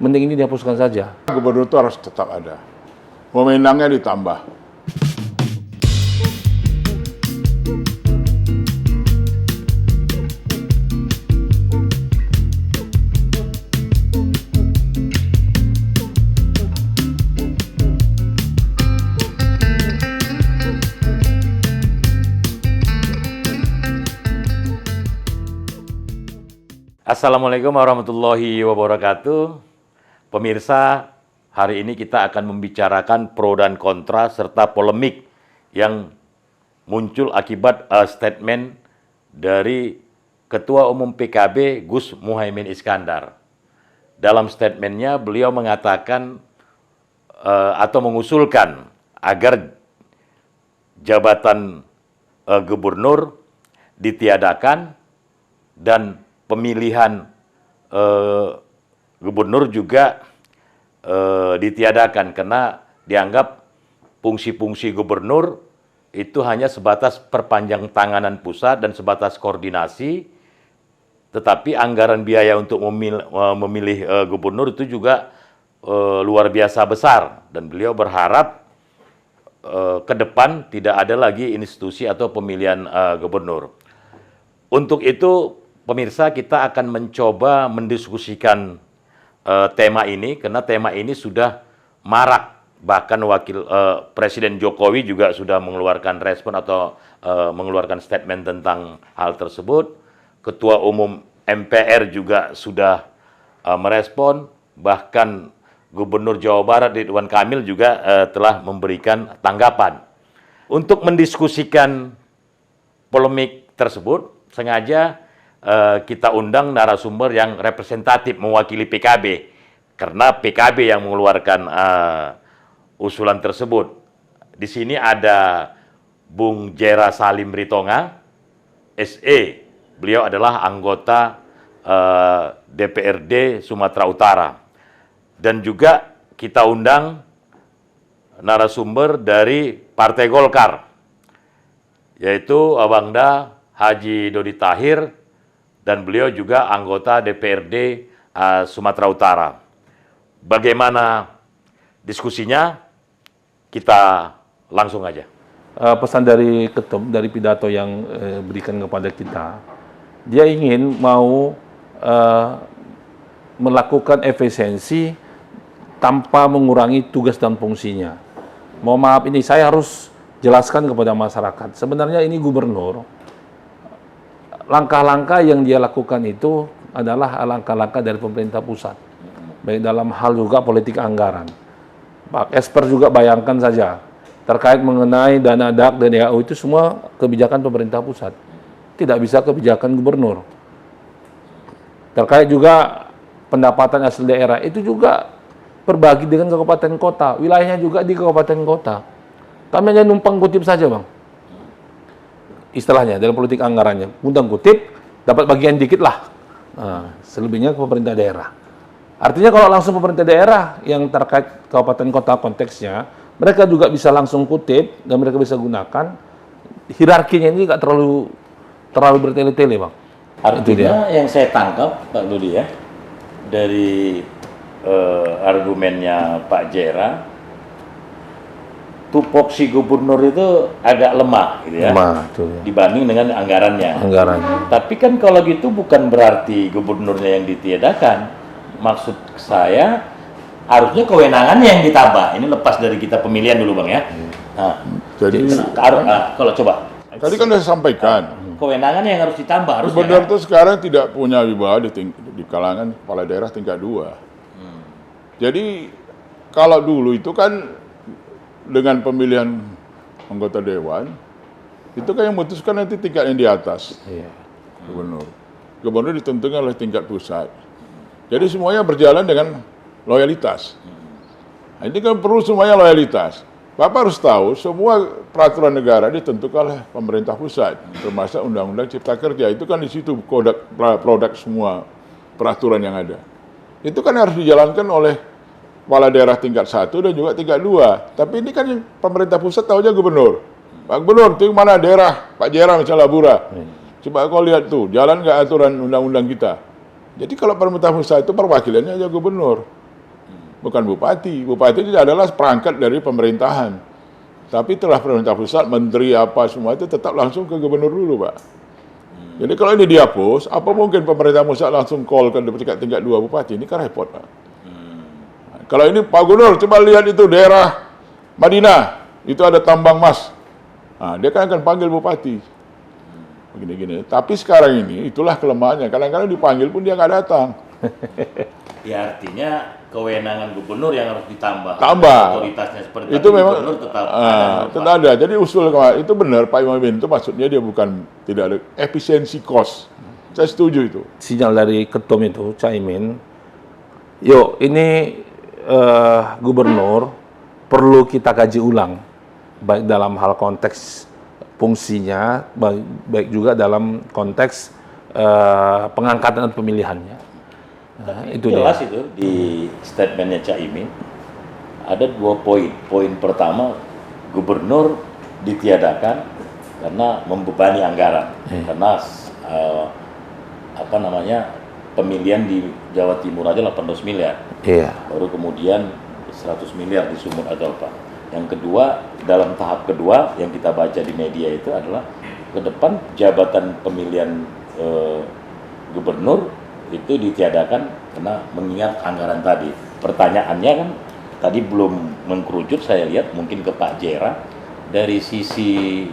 mending ini dihapuskan saja. Gubernur itu harus tetap ada. Wewenangnya ditambah. Assalamualaikum warahmatullahi wabarakatuh. Pemirsa, hari ini kita akan membicarakan pro dan kontra serta polemik yang muncul akibat statement dari Ketua Umum PKB Gus Muhaimin Iskandar. Dalam statementnya beliau mengatakan atau mengusulkan agar jabatan gubernur ditiadakan dan pemilihan gubernur juga ditiadakan karena dianggap fungsi-fungsi gubernur itu hanya sebatas perpanjang tanganan pusat dan sebatas koordinasi, tetapi anggaran biaya untuk memilih gubernur itu juga luar biasa besar, dan beliau berharap ke depan tidak ada lagi institusi atau pemilihan gubernur. Untuk itu, pemirsa, kita akan mencoba mendiskusikan tema ini, karena tema ini sudah marak. Bahkan Presiden Jokowi juga sudah mengeluarkan respon atau mengeluarkan statement tentang hal tersebut. Ketua Umum MPR juga sudah merespon. Bahkan Gubernur Jawa Barat Ridwan Kamil juga telah memberikan tanggapan. Untuk mendiskusikan polemik tersebut, sengaja kita undang narasumber yang representatif mewakili PKB, karena PKB yang mengeluarkan usulan tersebut. Di sini ada Bung Jera Salim Ritonga, SE. Beliau adalah anggota DPRD Sumatera Utara. Dan juga kita undang narasumber dari Partai Golkar, yaitu Abangda Haji Dodi Tahir, dan beliau juga anggota DPRD Sumatera Utara. Bagaimana diskusinya? Kita langsung aja. Pesan dari Ketum, dari pidato yang berikan kepada kita, dia ingin mau melakukan efisiensi tanpa mengurangi tugas dan fungsinya. Mohon maaf, ini saya harus jelaskan kepada masyarakat. Sebenarnya ini gubernur, langkah-langkah yang dia lakukan itu adalah langkah-langkah dari pemerintah pusat, baik dalam hal juga politik anggaran. Pak Esper juga bayangkan saja, terkait mengenai dana DAK dan DAU itu semua kebijakan pemerintah pusat, tidak bisa kebijakan gubernur. Terkait juga pendapatan asli daerah, itu juga berbagi dengan kabupaten kota, wilayahnya juga di kabupaten kota. Kami hanya numpang kutip saja, Bang. Istilahnya dalam politik anggarannya, undang kutip, dapat bagian dikit lah. Nah, selebihnya ke pemerintah daerah. Artinya kalau langsung pemerintah daerah yang terkait kabupaten kota konteksnya, mereka juga bisa langsung kutip dan mereka bisa gunakan. Hierarkinya ini nggak terlalu bertele-tele, Bang. Artinya yang saya tangkap, Pak Dodi, ya, dari argumennya Pak Jera, tupoksi gubernur itu agak lemah, gitu ya, dibanding dengan anggarannya. Tapi kan kalau gitu bukan berarti gubernurnya yang ditiadakan. Maksud saya harusnya kewenangannya yang ditambah. Ini lepas dari kita pemilihan dulu, Bang, ya. Nah, Jadi kalau coba. tadi kan sudah sampaikan, Kewenangannya yang harus ditambah harusnya. gubernur itu sekarang tidak punya wibawa di kalangan kepala daerah tingkat 2. Jadi kalau dulu itu kan dengan pemilihan anggota dewan, itu kan yang memutuskan nanti tingkat yang di atas. Gubernur. Gubernur ditentukan oleh tingkat pusat. Jadi semuanya berjalan dengan loyalitas. Nah, ini kan perlu semuanya loyalitas. Bapak harus tahu, semua peraturan negara ditentukan oleh pemerintah pusat, termasuk Undang-Undang Cipta Kerja. Itu kan di situ produk semua peraturan yang ada. Itu kan harus dijalankan oleh kepala daerah tingkat 1 dan juga tingkat 2. Tapi ini kan pemerintah pusat tahu aja gubernur. Pak Gubernur, itu mana daerah? Pak Jera misalnya Labura. Coba kau lihat tuh, jalan nggak aturan undang-undang kita. Jadi kalau pemerintah pusat itu perwakilannya aja gubernur. bukan bupati. Bupati itu adalah perangkat dari pemerintahan. Tapi telah pemerintah pusat, menteri apa semua itu tetap langsung ke gubernur dulu, Pak. Jadi kalau ini dihapus, apa mungkin pemerintah pusat langsung call ke tingkat 2 bupati? Ini kan repot, Pak. Kalau ini Pak Gubernur, coba lihat itu daerah Madinah, itu ada tambang emas. Nah, dia kan akan panggil bupati. Begini-gini. Tapi sekarang ini, itulah kelemahannya. Kadang-kadang dipanggil pun dia nggak datang. Ya artinya kewenangan gubernur yang harus ditambah. Tambah. Otoritasnya seperti Itu memang gubernur tetap tetap ada. Jadi usul itu benar Pak Imamin itu maksudnya dia bukan tidak ada efisiensi cost. Saya setuju itu. Sinyal dari ketum itu, Caimin, yuk ini gubernur perlu kita kaji ulang, baik dalam hal konteks fungsinya, baik juga dalam konteks pengangkatan dan pemilihannya. Nah, itu jelas dia. itu di statementnya Caimin ada 2 poin. Poin pertama, gubernur ditiadakan karena membebani anggaran, karena pemilihan di Jawa Timur aja 18 miliar. Iya. Baru kemudian 100 miliar di Sumut atau apa. Yang kedua, dalam tahap kedua yang kita baca di media itu adalah ke depan jabatan pemilihan gubernur itu ditiadakan karena mengingat anggaran tadi. Pertanyaannya kan tadi belum mengkerucut, saya lihat mungkin ke Pak Jera dari sisi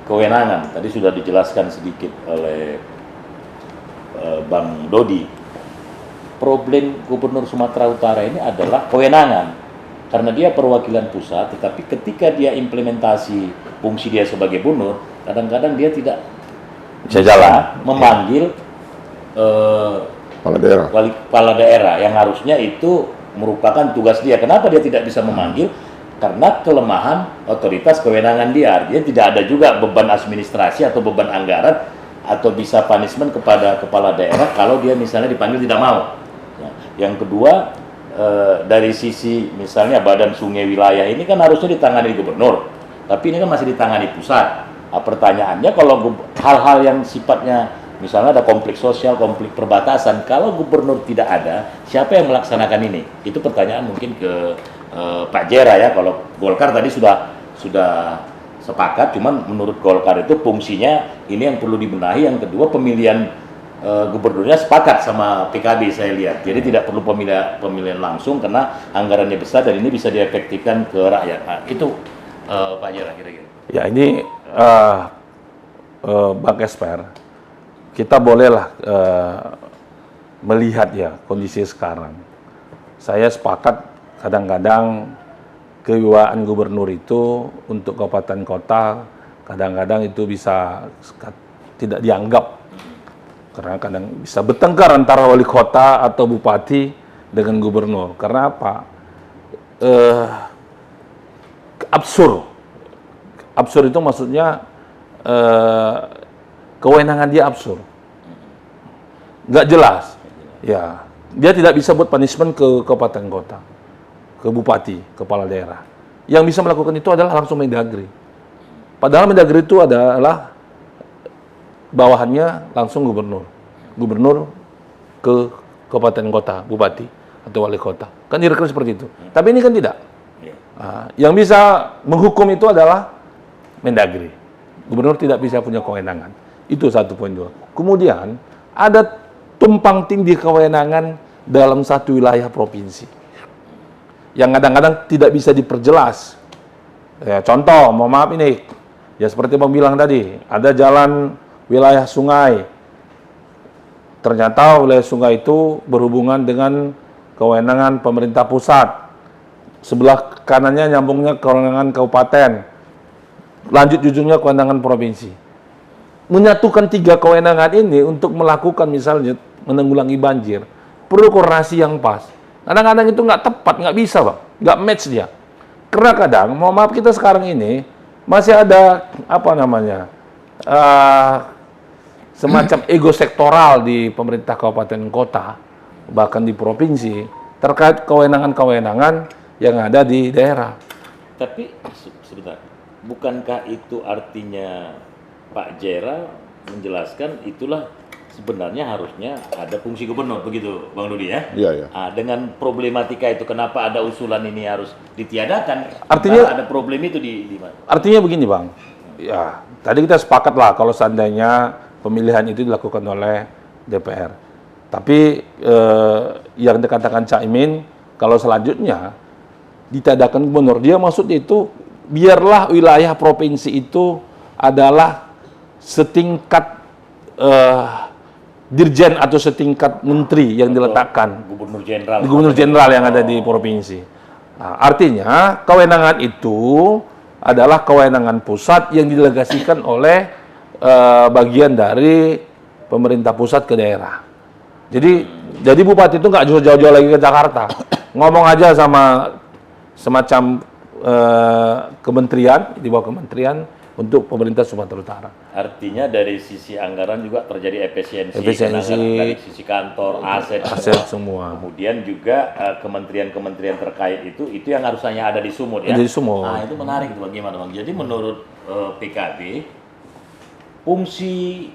kewenangan. Tadi sudah dijelaskan sedikit oleh Bang Dodi. Problem Gubernur Sumatera Utara ini adalah kewenangan. Karena dia perwakilan pusat, tetapi ketika dia implementasi fungsi dia sebagai gubernur, kadang-kadang dia tidak Bisa jalan. memanggil Kepala daerah. kepala daerah yang harusnya itu merupakan tugas dia. Kenapa dia tidak bisa memanggil? Karena kelemahan otoritas kewenangan dia. Artinya tidak ada juga beban administrasi atau beban anggaran atau bisa punishment kepada kepala daerah kalau dia misalnya dipanggil tidak mau. Ya. Yang kedua, dari sisi misalnya badan sungai wilayah ini kan harusnya ditangani gubernur, tapi ini kan masih ditangani pusat. Nah, pertanyaannya kalau hal-hal yang sifatnya misalnya ada konflik sosial, konflik perbatasan, kalau gubernur tidak ada, siapa yang melaksanakan ini? Itu pertanyaan mungkin ke Pak Jera ya. Kalau Golkar tadi sudah sepakat, cuman menurut Golkar itu fungsinya ini yang perlu dibenahi. Yang kedua, pemilihan gubernurnya sepakat sama PKB saya lihat. Jadi tidak perlu pemilihan langsung karena anggarannya besar dan ini bisa diefektifkan ke rakyat. Nah, itu Pak Jera kira-kira. Ya ini Bang Esper, kita bolehlah melihat ya kondisi sekarang. Saya sepakat kadang-kadang kewibawaan gubernur itu untuk kabupaten kota kadang-kadang itu bisa tidak dianggap. Karena kadang bisa bertengkar antara wali kota atau bupati dengan gubernur. Karena apa? Absurd. Absurd itu maksudnya kewenangan dia absurd. Nggak jelas. Ya, dia tidak bisa buat punishment ke kabupaten kota, ke bupati, kepala daerah. Yang bisa melakukan itu adalah langsung Mendagri. Padahal Mendagri itu adalah bawahannya langsung gubernur. Gubernur ke kabupaten kota, bupati atau wali kota. Kan kira-kira seperti itu. Tapi ini kan tidak. Nah, yang bisa menghukum itu adalah Mendagri. Gubernur tidak bisa punya kewenangan. Itu 1.2. Kemudian ada tumpang tindih kewenangan dalam satu wilayah provinsi. Yang kadang-kadang tidak bisa diperjelas. Ya, contoh, mohon maaf ini. Ya seperti Bang bilang tadi, ada jalan wilayah sungai. Ternyata wilayah sungai itu berhubungan dengan kewenangan pemerintah pusat. Sebelah kanannya nyambungnya kewenangan kabupaten. Lanjut ujungnya kewenangan provinsi. Menyatukan 3 kewenangan ini untuk melakukan misalnya menanggulangi banjir, perlu koordinasi yang pas. Kadang-kadang itu nggak tepat, nggak bisa Bang, nggak match dia. Karena kadang, mohon maaf kita sekarang ini masih ada apa namanya semacam ego sektoral di pemerintah kabupaten kota, bahkan di provinsi terkait kewenangan-kewenangan yang ada di daerah. Tapi sebentar, bukankah itu artinya Pak Jera menjelaskan itulah sebenarnya harusnya ada fungsi gubernur, begitu Bang Dudi ya? Iya, iya. Nah, dengan problematika itu, kenapa ada usulan ini harus ditiadakan? Artinya- ada problem itu di mana? Artinya begini Bang, ya tadi kita sepakat lah kalau seandainya pemilihan itu dilakukan oleh DPR. Tapi yang dikatakan Cak Imin, kalau selanjutnya ditiadakan gubernur, dia maksudnya itu biarlah wilayah provinsi itu adalah setingkat dirjen atau setingkat menteri yang diletakkan. Gubernur jenderal yang ada di provinsi. Nah, artinya kewenangan itu adalah kewenangan pusat yang didelegasikan oleh bagian dari pemerintah pusat ke daerah. Jadi bupati itu nggak jauh-jauh lagi ke Jakarta. Ngomong aja sama semacam kementerian, di bawah kementerian untuk pemerintah Sumatera Utara. Artinya dari sisi anggaran juga terjadi efisiensi, Efisiensi. dari sisi kantor, aset semua. Kemudian juga kementerian-kementerian terkait itu yang harusnya ada di Sumut ya. Ada di Sumut. Nah, itu menarik itu bagaimana Bang. Jadi menurut PKB fungsi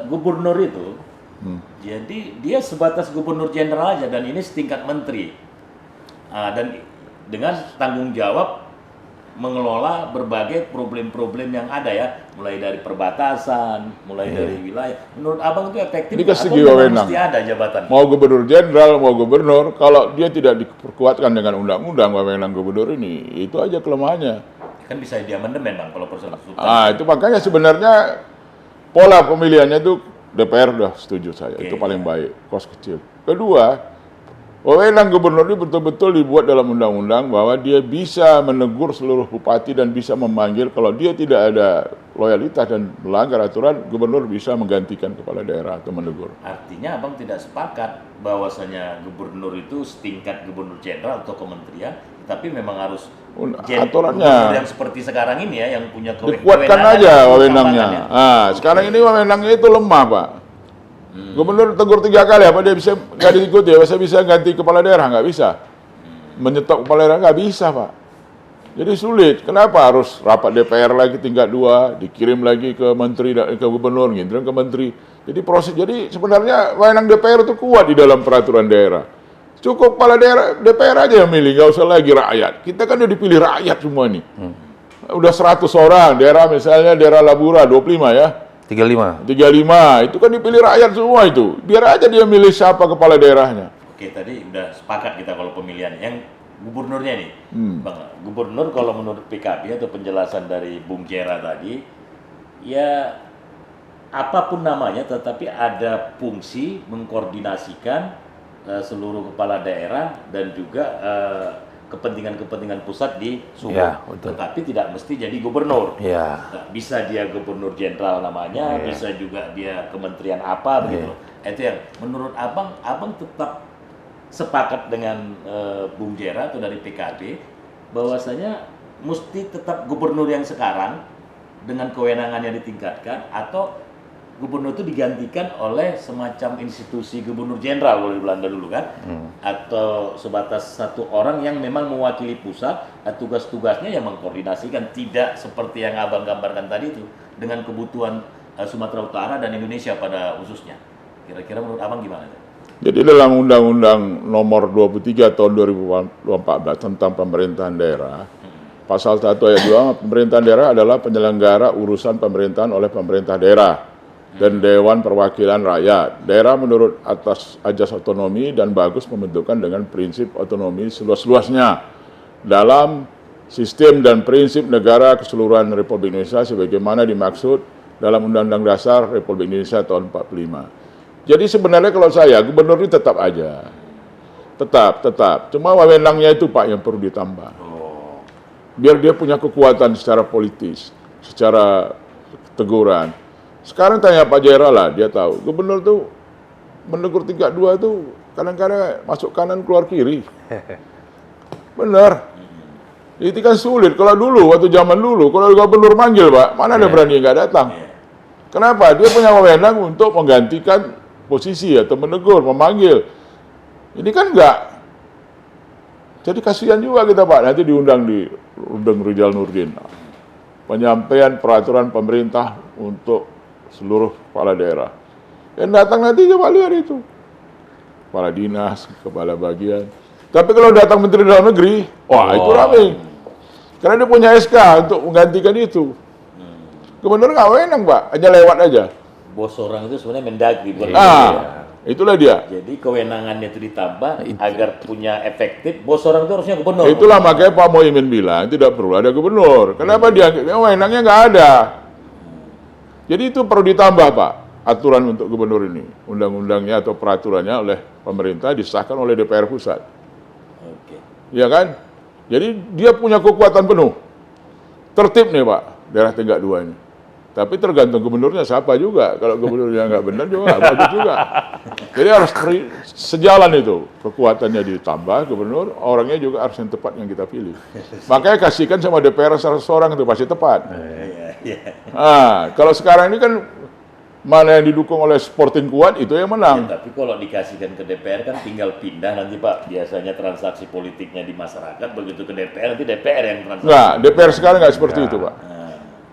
gubernur itu jadi dia sebatas gubernur jenderal aja dan ini setingkat menteri. Dan dengan tanggung jawab mengelola berbagai problem-problem yang ada ya, mulai dari perbatasan, mulai dari wilayah. Menurut Abang itu efektif Dikasih atau memang wewenang. mesti ada jabatan? Mau gubernur jenderal, mau gubernur, kalau dia tidak diperkuatkan dengan undang-undang wewenang gubernur ini, itu aja kelemahannya. Kan bisa diamandemen Bang kalau persoalan substansi. Itu makanya sebenarnya pola pemilihannya itu DPR udah setuju saya, itu paling baik, kos kecil. Kedua, wewenang gubernur ini betul-betul dibuat dalam undang-undang bahwa dia bisa menegur seluruh bupati dan bisa memanggil kalau dia tidak ada loyalitas dan melanggar aturan, gubernur bisa menggantikan kepala daerah atau menegur. Artinya Abang tidak sepakat bahwasanya gubernur itu setingkat gubernur jenderal atau kementerian, tapi memang harus Aturannya gubernur yang seperti sekarang ini ya, yang punya dikuatkan kewenangan aja dan wewenangnya. kewenangannya. Sekarang ini wewenangnya itu lemah, Pak. Gubernur tegur 3 kali, apa dia bisa nggak diikuti? Bisa ganti kepala daerah, nggak bisa. Menyetop kepala daerah nggak bisa, Pak. Jadi sulit. Kenapa harus rapat DPR lagi tingkat 2, dikirim lagi ke menteri, ke gubernur, ngirim ke menteri. Jadi proses. Jadi sebenarnya wewenang DPR itu kuat di dalam peraturan daerah. Cukup kepala daerah DPR aja yang milih, nggak usah lagi rakyat. Kita kan udah dipilih rakyat semua nih. Udah 100 orang, daerah misalnya daerah Labura 25 ya. 35. 35, itu kan dipilih rakyat semua itu. Biar aja dia milih siapa kepala daerahnya. Oke, tadi udah sepakat kita kalau pemilihan. Yang gubernurnya nih, Bang, gubernur kalau menurut PKB atau penjelasan dari Bung Jera tadi, ya apapun namanya, tetapi ada fungsi mengkoordinasikan seluruh kepala daerah dan juga kepentingan-kepentingan pusat di Sumut. Ya, betul. Tetapi tidak mesti jadi gubernur. Ya. Nah, bisa dia gubernur jenderal namanya, bisa juga dia kementerian apa begitu. Itu yang menurut Abang tetap sepakat dengan Bung Jera atau dari PKB bahwasanya mesti tetap gubernur yang sekarang dengan kewenangannya ditingkatkan, atau gubernur itu digantikan oleh semacam institusi gubernur jenderal kalau di Belanda dulu kan, atau sebatas satu orang yang memang mewakili pusat, tugas-tugasnya yang mengkoordinasikan, tidak seperti yang Abang gambarkan tadi itu dengan kebutuhan Sumatera Utara dan Indonesia pada khususnya. Kira-kira menurut Abang gimana? Jadi dalam Undang-Undang Nomor 23 Tahun 2014 tentang pemerintahan daerah, Pasal 1 ayat 2, pemerintahan daerah adalah penyelenggara urusan pemerintahan oleh pemerintah daerah dan Dewan Perwakilan Rakyat. Daerah menurut atas ajas otonomi dan bagus pembentukan dengan prinsip otonomi seluas-luasnya dalam sistem dan prinsip negara keseluruhan Republik Indonesia sebagaimana dimaksud dalam Undang-Undang Dasar Republik Indonesia tahun 45. Jadi sebenarnya kalau saya, gubernur itu tetap aja. Tetap. Cuma wewenangnya itu Pak yang perlu ditambah. Biar dia punya kekuatan secara politis, secara teguran. Sekarang tanya Pak Jera lah, dia tahu. Gubernur tuh menegur tingkat 2 tuh kadang-kadang masuk kanan keluar kiri. Bener. Itu kan sulit. Kalau dulu, waktu zaman dulu, kalau gubernur manggil Pak, mana ada berani nggak datang. Kenapa? Dia punya wewenang untuk menggantikan posisi atau menegur, memanggil. Ini kan enggak. Jadi kasihan juga kita Pak, nanti diundang di Rizal Nurdin. Penyampaian peraturan pemerintah untuk seluruh kepala daerah. Yang datang nanti coba lihat itu. Kepala dinas, kepala bagian. Tapi kalau datang Menteri Dalam Negeri, wah itu rame. Karena dia punya SK untuk menggantikan itu. Gubernur nggak wenang, Pak, hanya lewat aja. Bos orang itu sebenarnya Mendagri, bukan Itulah dia. Jadi kewenangannya itu ditambah agar punya efektif. Bos orang itu harusnya gubernur. Itulah makanya Pak Muhyiddin bilang tidak perlu ada gubernur. Kenapa dia wewenangnya nggak ada? Jadi itu perlu ditambah, Pak, aturan untuk gubernur ini. Undang-undangnya atau peraturannya oleh pemerintah disahkan oleh DPR pusat. Oke. Ya kan? Jadi dia punya kekuatan penuh. Tertib nih, Pak, daerah Tingkat 2 ini. Tapi tergantung gubernurnya siapa juga. Kalau gubernurnya nggak benar juga nggak bagus juga. Jadi harus sejalan itu. Kekuatannya ditambah, gubernur, orangnya juga harus yang tepat yang kita pilih. Makanya kasihkan sama DPR seorang itu pasti tepat. Nah, kalau sekarang ini kan mana yang didukung oleh Sporting kuat itu yang menang. Ya, tapi kalau dikasihkan ke DPR kan tinggal pindah nanti Pak. Biasanya transaksi politiknya di masyarakat, begitu ke DPR nanti DPR yang transaksi. Nggak, DPR sekarang nggak seperti itu, Pak.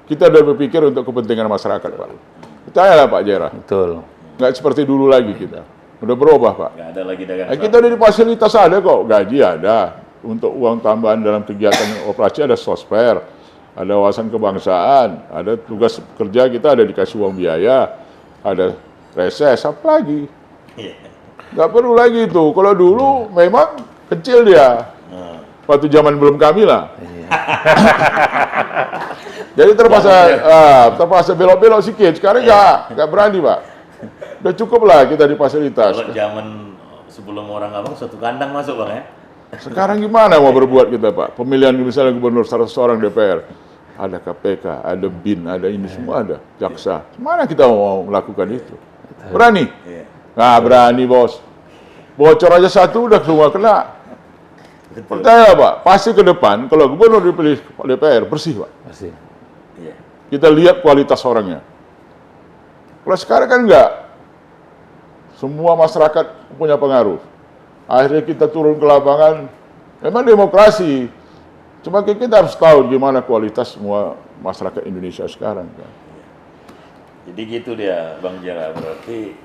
Kita udah berpikir untuk kepentingan masyarakat, Pak. Percayalah Pak Jera. Betul. Nggak seperti dulu lagi kita. Udah berubah, Pak. Nggak ada lagi dagang. Kita udah di fasilitas ada kok, gaji ada. Untuk uang tambahan dalam kegiatan operasi ada sosper, ada wawasan kebangsaan, ada tugas kerja kita ada dikasih uang biaya, ada reses, apa lagi? Nggak perlu lagi itu. Kalau dulu memang kecil dia. Waktu zaman belum kami lah. Jadi terpaksa belok-belok sedikit. Sekarang nggak berani, Pak. Udah cukup lah kita di fasilitas. Kalau zaman sebelum orang abang satu kandang masuk Bang ya. Sekarang gimana mau berbuat kita, Pak? Pemilihan misalnya gubernur 100 orang DPR. Ada KPK, ada BIN, ada ini semua ada. Jaksa. Mana kita mau melakukan itu? Berani? Nggak berani, Bos. Bocor aja satu udah semua kena. Percaya, Pak, pasti ke depan kalau gubernur dipilih DPR bersih, Pak. Pasti. Kita lihat kualitas orangnya. Kalau sekarang kan enggak. Semua masyarakat punya pengaruh. Akhirnya kita turun ke lapangan. Memang demokrasi. Cuma kita harus tahu gimana kualitas semua masyarakat Indonesia sekarang. Kan? Jadi gitu dia, Bang Jera. Berarti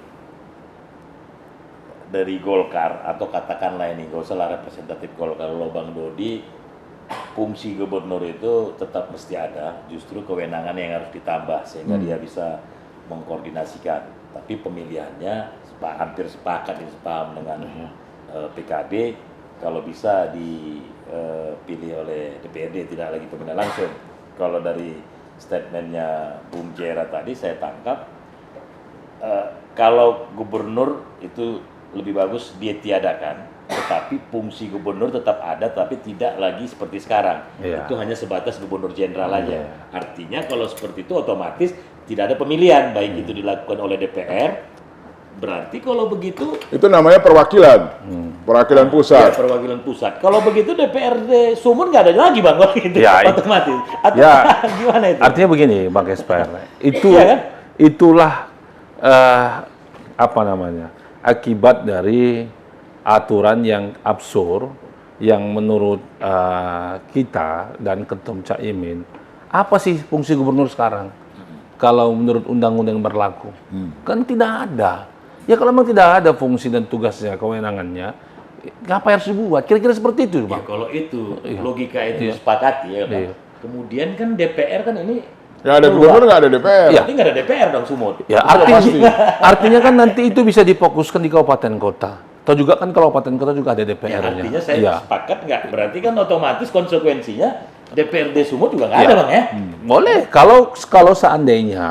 dari Golkar atau katakanlah ini, gak usah lah representatif Golkar, kalau Bang Dodi, fungsi gubernur itu tetap mesti ada, justru kewenangan yang harus ditambah sehingga dia bisa mengkoordinasikan. Tapi pemilihannya hampir sepakat ini sepaham dengan PKB, kalau bisa dipilih oleh DPRD, tidak lagi pemilihan langsung. Kalau dari statementnya Bung Jera tadi saya tangkap, kalau gubernur itu lebih bagus dia tiadakan, tetapi fungsi gubernur tetap ada, tapi tidak lagi seperti sekarang. Itu hanya sebatas gubernur jenderal aja. Artinya kalau seperti itu otomatis tidak ada pemilihan, baik itu dilakukan oleh DPR. Berarti kalau begitu itu namanya perwakilan, perwakilan pusat. Ya, perwakilan pusat. Kalau begitu DPRD Sumut nggak ada lagi Bang, gitu, otomatis. Atau gimana itu? Artinya begini, Bang Esper, itu Iya kan? itulah apa namanya, akibat dari aturan yang absurd yang menurut kita dan Ketum Caimin. Apa sih fungsi gubernur sekarang? Kalau menurut undang-undang yang berlaku, kan tidak ada. Ya kalau memang tidak ada fungsi dan tugasnya, kewenangannya, ngapain harus dibuat? Kira-kira seperti itu, Bang. Ya, kalau itu logika itu disepakati ya, Bang. Kemudian kan DPR kan ini Ya ada gubernur nggak ada DPR. berarti nggak ada DPR dong Sumut. Ya artinya kan nanti itu bisa difokuskan di kabupaten kota. Atau juga kan kabupaten kota juga ada Ya, DPR-nya. artinya saya sepakat nggak? Berarti kan otomatis konsekuensinya DPRD Sumut juga nggak ada Bang ya? Boleh, kalau seandainya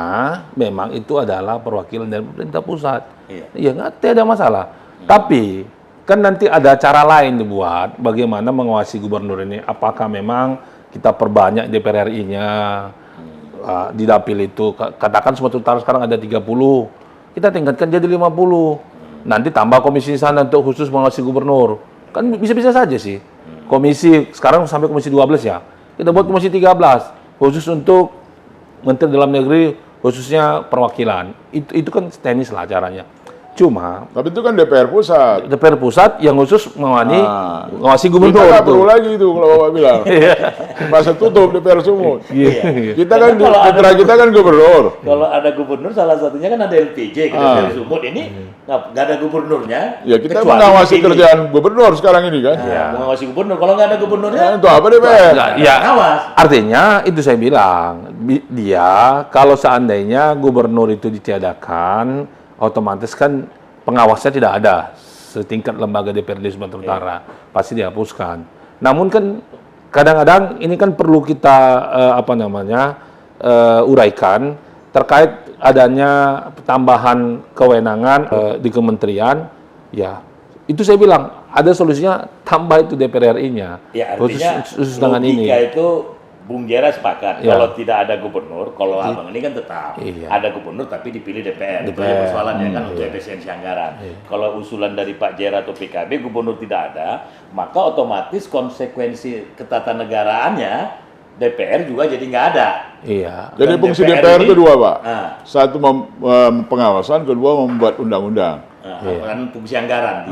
memang itu adalah perwakilan dari pemerintah pusat. Iya, nggak ada masalah. Tapi kan nanti ada cara lain dibuat bagaimana mengawasi gubernur ini. Apakah memang kita perbanyak DPR RI-nya di dapil itu, katakan Sumatera Utara sekarang ada 30, kita tingkatkan jadi 50. Nanti tambah komisi di sana untuk khusus mengawasi gubernur. Kan bisa-bisa saja sih. Komisi sekarang sampai komisi 12 ya. Kita buat komisi 13 khusus untuk Menteri Dalam Negeri, khususnya perwakilan. Itu kan teknis lah caranya. Cuma Tapi itu kan DPR pusat. DPR pusat yang khusus mengawasi Kita gubernur. nggak tuh. perlu lagi itu kalau Bapak bilang. Masa tutup DPR Sumut. Iya. Kita kan, putra kita kan gubernur. Kalau ada gubernur, salah satunya kan ada LPJ, dari Sumut ini nggak ada gubernurnya. Ya kita kecuali mengawasi ini. kerjaan gubernur sekarang ini kan. Mengawasi gubernur. Kalau nggak ada gubernurnya, Nah, itu apa DPR? Ya, pengawas. artinya itu saya bilang, dia kalau seandainya gubernur itu ditiadakan, otomatis kan pengawasnya tidak ada setingkat lembaga DPRD Sumatera Utara, pasti dihapuskan. Namun kan kadang-kadang ini kan perlu kita uraikan terkait adanya tambahan kewenangan di kementerian, ya itu saya bilang ada solusinya, tambah itu DPR RI-nya. Ya artinya khusus dengan ini. logika itu Bung Jera sepakat. Ya. Kalau tidak ada gubernur, kalau abang ini kan tetap ada gubernur tapi dipilih DPR. Itu aja persoalannya kan untuk efisiensi anggaran. Kalau usulan dari Pak Jera atau PKB gubernur tidak ada, maka otomatis konsekuensi ketatanegaraannya DPR juga jadi nggak ada. Iya. Jadi Dan fungsi DPR DPR itu ini- dua, Pak. Nah. Satu pengawasan, kedua membuat undang-undang. Kan fungsi anggaran.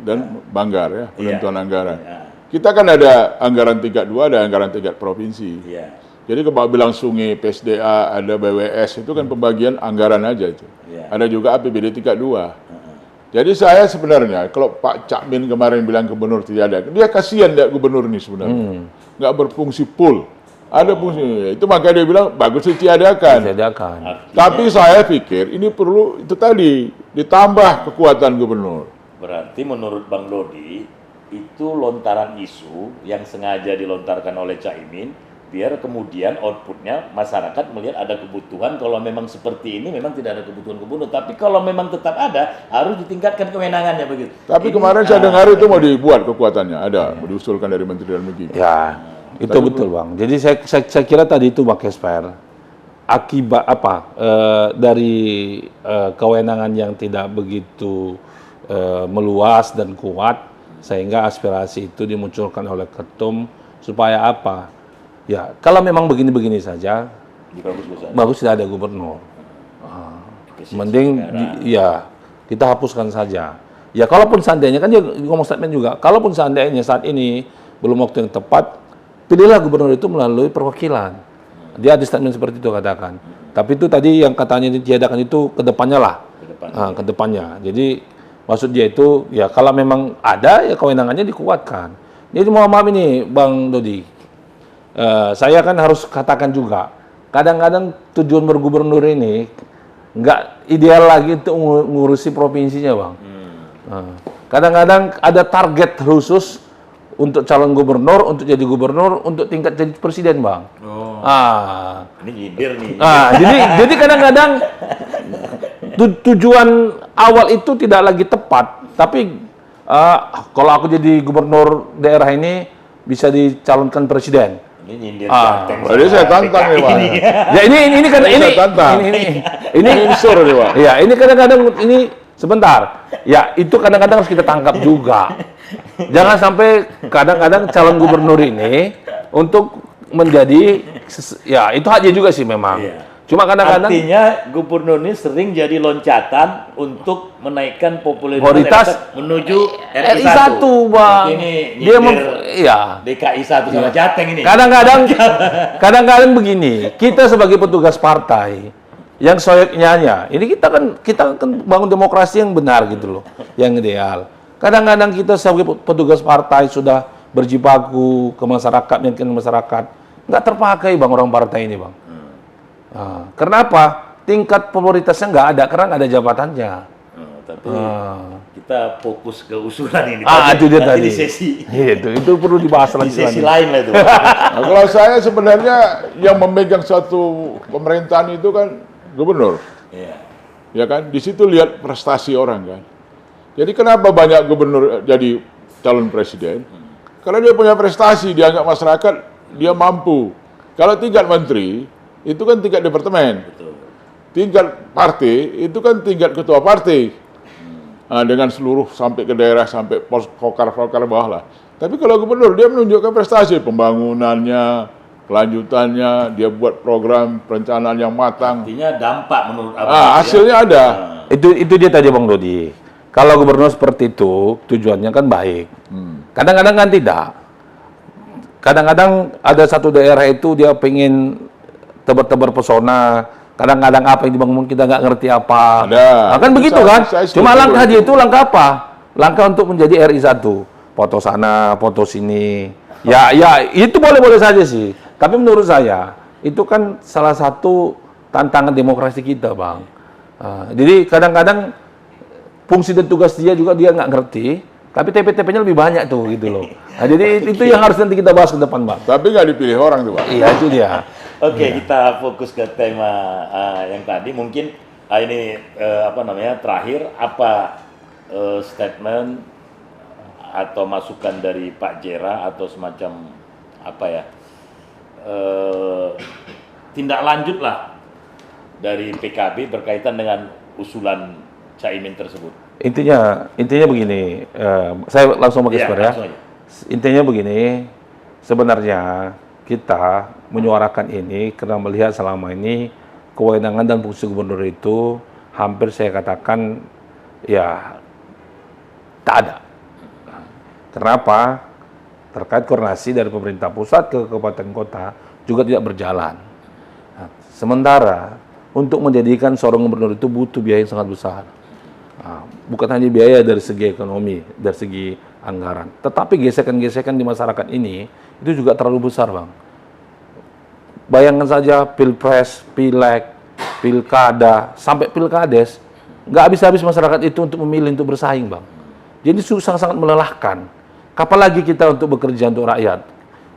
Dan banggar ya, penentuan anggaran. Ya. Kita kan ada anggaran tingkat 2, ada anggaran tingkat provinsi. Iya. Jadi kalau bilang sungai, PSDA, ada BWS, itu kan pembagian anggaran aja itu. Iya. Ada juga APBD tingkat 2. Jadi saya sebenarnya, kalau Pak Cakmin kemarin bilang gubernur tidak ada, dia kasihan lihat gubernur ini sebenarnya. Nggak berfungsi full. Ada fungsi, itu makanya dia bilang bagus ditiadakan. Ditiadakan. Tapi saya pikir ini perlu, itu tadi, ditambah kekuatan gubernur. Berarti menurut Bang Lodi, itu lontaran isu yang sengaja dilontarkan oleh Caimin, biar kemudian outputnya masyarakat melihat ada kebutuhan. Kalau memang seperti ini, memang tidak ada kebutuhan gubernur. Tapi kalau memang tetap ada, harus ditingkatkan kewenangannya begitu. Tapi Ini, kemarin saya dengar itu mau dibuat kekuatannya, ada, diusulkan dari Menteri Dalam Negeri. Ya, itu betul Bang. Jadi saya kira tadi itu Bang Kesper, akibat dari kewenangan yang tidak begitu meluas dan kuat, sehingga aspirasi itu dimunculkan oleh ketum supaya apa? Ya, kalau memang begini-begini saja, bagus tidak ada gubernur. Mending kita hapuskan saja. Ya, kalaupun seandainya kan dia ngomong statement juga, kalaupun seandainya saat ini belum waktu yang tepat, pilihlah gubernur itu melalui perwakilan. Dia ada statement seperti itu katakan. Tapi itu tadi yang katanya ditiadakan itu kedepannya lah. Kedepannya. Jadi maksud dia itu, ya kalau memang ada, ya kewenangannya dikuatkan. Jadi mohon maaf ini Bang Dodi, saya kan harus katakan juga, kadang-kadang tujuan bergubernur ini nggak ideal lagi untuk ngurusi provinsinya Bang. Kadang-kadang ada target khusus untuk calon gubernur, untuk jadi gubernur, untuk tingkat jadi presiden Bang. Ini nyindir nih. Jadi kadang-kadang tujuan awal itu tidak lagi tepat, tapi kalau aku jadi gubernur daerah ini bisa dicalonkan presiden. Ini nyindir Jateng. Jadi saya tantang ya, Pak. Ya ini karena Saya ini tantang. ini Insur nih, Pak. ya ini kadang-kadang ini sebentar. Ya itu kadang-kadang harus kita tangkap juga. Jangan sampai kadang-kadang calon gubernur ini untuk menjadi ya itu hak dia juga sih memang. Iya. Cuma kadang-kadang Artinya gubernur ini sering jadi loncatan untuk menaikkan popularitas Prioritas menuju RI 1, Bang. Ini Dia iya. DKI 1 sama Jateng ini. Kadang-kadang begini, kita sebagai petugas partai yang soyeknya ini kita kan bangun demokrasi yang benar gitu loh, yang ideal. Kadang-kadang kita sebagai petugas partai sudah berjibaku ke masyarakat, meyakinkan masyarakat, nggak terpakai Bang orang partai ini Bang. Kenapa? Tingkat popularitasnya nggak ada karena nggak ada jabatannya. Tapi kita fokus ke usulan ini. Itu dia Nanti tadi. di sesi Itu perlu dibahas di lagi. sesi lain lah itu. Nah, kalau saya sebenarnya yang memegang satu pemerintahan itu kan gubernur. Iya. Ya kan? Di situ lihat prestasi orang kan. Jadi kenapa banyak gubernur jadi calon presiden? Karena dia punya prestasi, dianggap masyarakat dia mampu. Kalau tingkat menteri itu kan tingkat departemen. Betul. Tingkat partai itu kan tingkat ketua partai. Dengan seluruh sampai ke daerah, sampai volkar bawah lah. Tapi kalau gubernur dia menunjukkan prestasi pembangunannya, kelanjutannya, dia buat program perencanaan yang matang. Artinya dampak menurut Abang. Hasilnya ada. Itu dia tadi Bang Dodi. Kalau gubernur seperti itu tujuannya kan baik. Kadang-kadang kan tidak. Kadang-kadang ada satu daerah itu dia pengen tebar-tebar pesona. Kadang-kadang apa yang dibangun kita nggak ngerti apa. Ada. Nah, kan begitu kan? Saya Cuma setuju langkah dia itu. itu langkah apa? Langkah untuk menjadi RI 1. Foto sana, foto sini. Ya itu boleh-boleh saja sih. Tapi menurut saya itu kan salah satu tantangan demokrasi kita, Bang. Jadi kadang-kadang fungsi dan tugas dia juga dia nggak ngerti, tapi TP-TP-nya lebih banyak tuh gitu loh. Nah, jadi itu yang harus nanti kita bahas ke depan, Bang. Tapi nggak dipilih orang tuh, Pak. Iya, itu dia. Oke, kita fokus ke tema yang tadi. Mungkin ini terakhir apa statement atau masukan dari Pak Jera atau semacam tindak lanjut lah dari PKB berkaitan dengan usulan Caimin tersebut. Intinya begini, saya langsung pakai ya. Langsung aja. Intinya begini, sebenarnya kita menyuarakan ini karena melihat selama ini kewenangan dan fungsi gubernur itu hampir saya katakan ya tak ada. Kenapa? Terkait koordinasi dari pemerintah pusat ke kabupaten kota juga tidak berjalan. Nah, sementara untuk menjadikan seorang gubernur itu butuh biaya yang sangat besar. Nah, bukan hanya biaya dari segi ekonomi, dari segi anggaran, tetapi gesekan-gesekan di masyarakat ini itu juga terlalu besar, Bang. Bayangkan saja pilpres, pileg, pilkada, sampai pilkades, nggak habis-habis masyarakat itu untuk memilih, untuk bersaing, Bang. Jadi sangat-sangat melelahkan. Kapan lagi kita untuk bekerja untuk rakyat?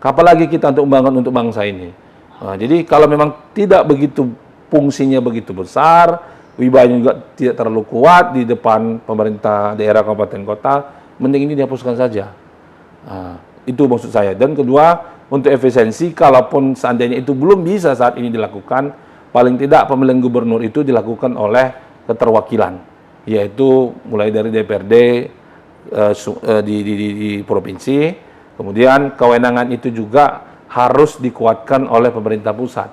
Kapan lagi kita untuk membangun untuk bangsa ini? Nah, jadi kalau memang tidak begitu fungsinya begitu besar, wibawanya juga tidak terlalu kuat di depan pemerintah daerah kabupaten kota, mending ini dihapuskan saja. Nah, itu maksud saya. Dan kedua, untuk efisiensi, kalaupun seandainya itu belum bisa saat ini dilakukan, paling tidak pemilihan gubernur itu dilakukan oleh keterwakilan, yaitu mulai dari DPRD di provinsi, kemudian kewenangan itu juga harus dikuatkan oleh pemerintah pusat.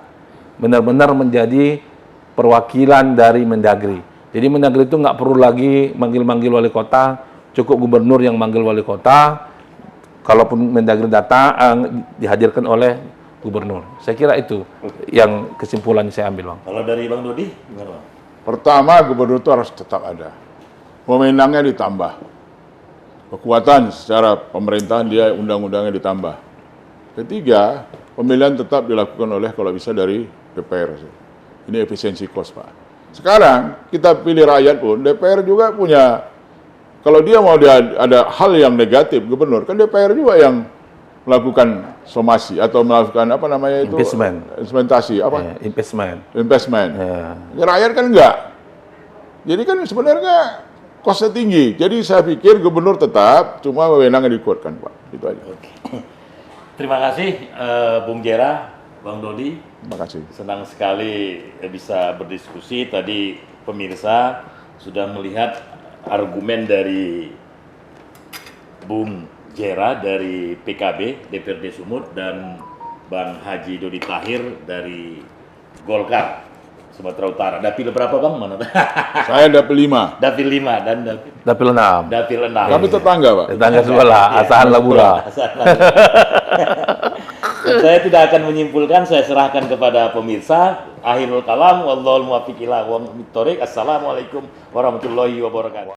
Benar-benar menjadi perwakilan dari Mendagri. Jadi Mendagri itu nggak perlu lagi manggil-manggil wali kota, cukup gubernur yang manggil wali kota. Kalaupun Mendagri datang, dihadirkan oleh gubernur. Saya kira itu yang kesimpulan saya ambil, Bang. Kalau dari Bang Dodi, gimana, Bang? Pertama, gubernur itu harus tetap ada. Wewenangnya ditambah. Kekuatan secara pemerintahan dia undang-undangnya ditambah. Ketiga, pemilihan tetap dilakukan oleh kalau bisa dari DPR. Ini efisiensi kos, Pak. Sekarang kita pilih rakyat pun, DPR juga punya, kalau dia mau ada hal yang negatif, gubernur, kan DPR juga yang melakukan somasi atau melakukan apa namanya itu? Investasi, apa? Investment. Rakyat kan enggak. Jadi kan sebenarnya kosnya tinggi. Jadi saya pikir gubernur tetap, cuma wewenangnya dikuatkan, Pak. Itu aja. Oke. Terima kasih Bung Jera, Bang Dodi. Terima kasih. Senang sekali bisa berdiskusi. Tadi pemirsa sudah melihat argumen dari Bung Jera dari PKB, DPRD Sumut, dan Bang Haji Dodi Tahir dari Golkar Sumatera Utara. Dapil berapa, Bang? Mana? Saya dapil 5. Dapil 5 dan Dapil 6. Dapil 6. Kami tetangga, Pak. Tetangga sebelah, Asahan Labura. Saya tidak akan menyimpulkan, saya serahkan kepada pemirsa. Akhirul kalam, wallahul muwaffiq ila aqwamit thoriq. Assalamualaikum warahmatullahi wabarakatuh.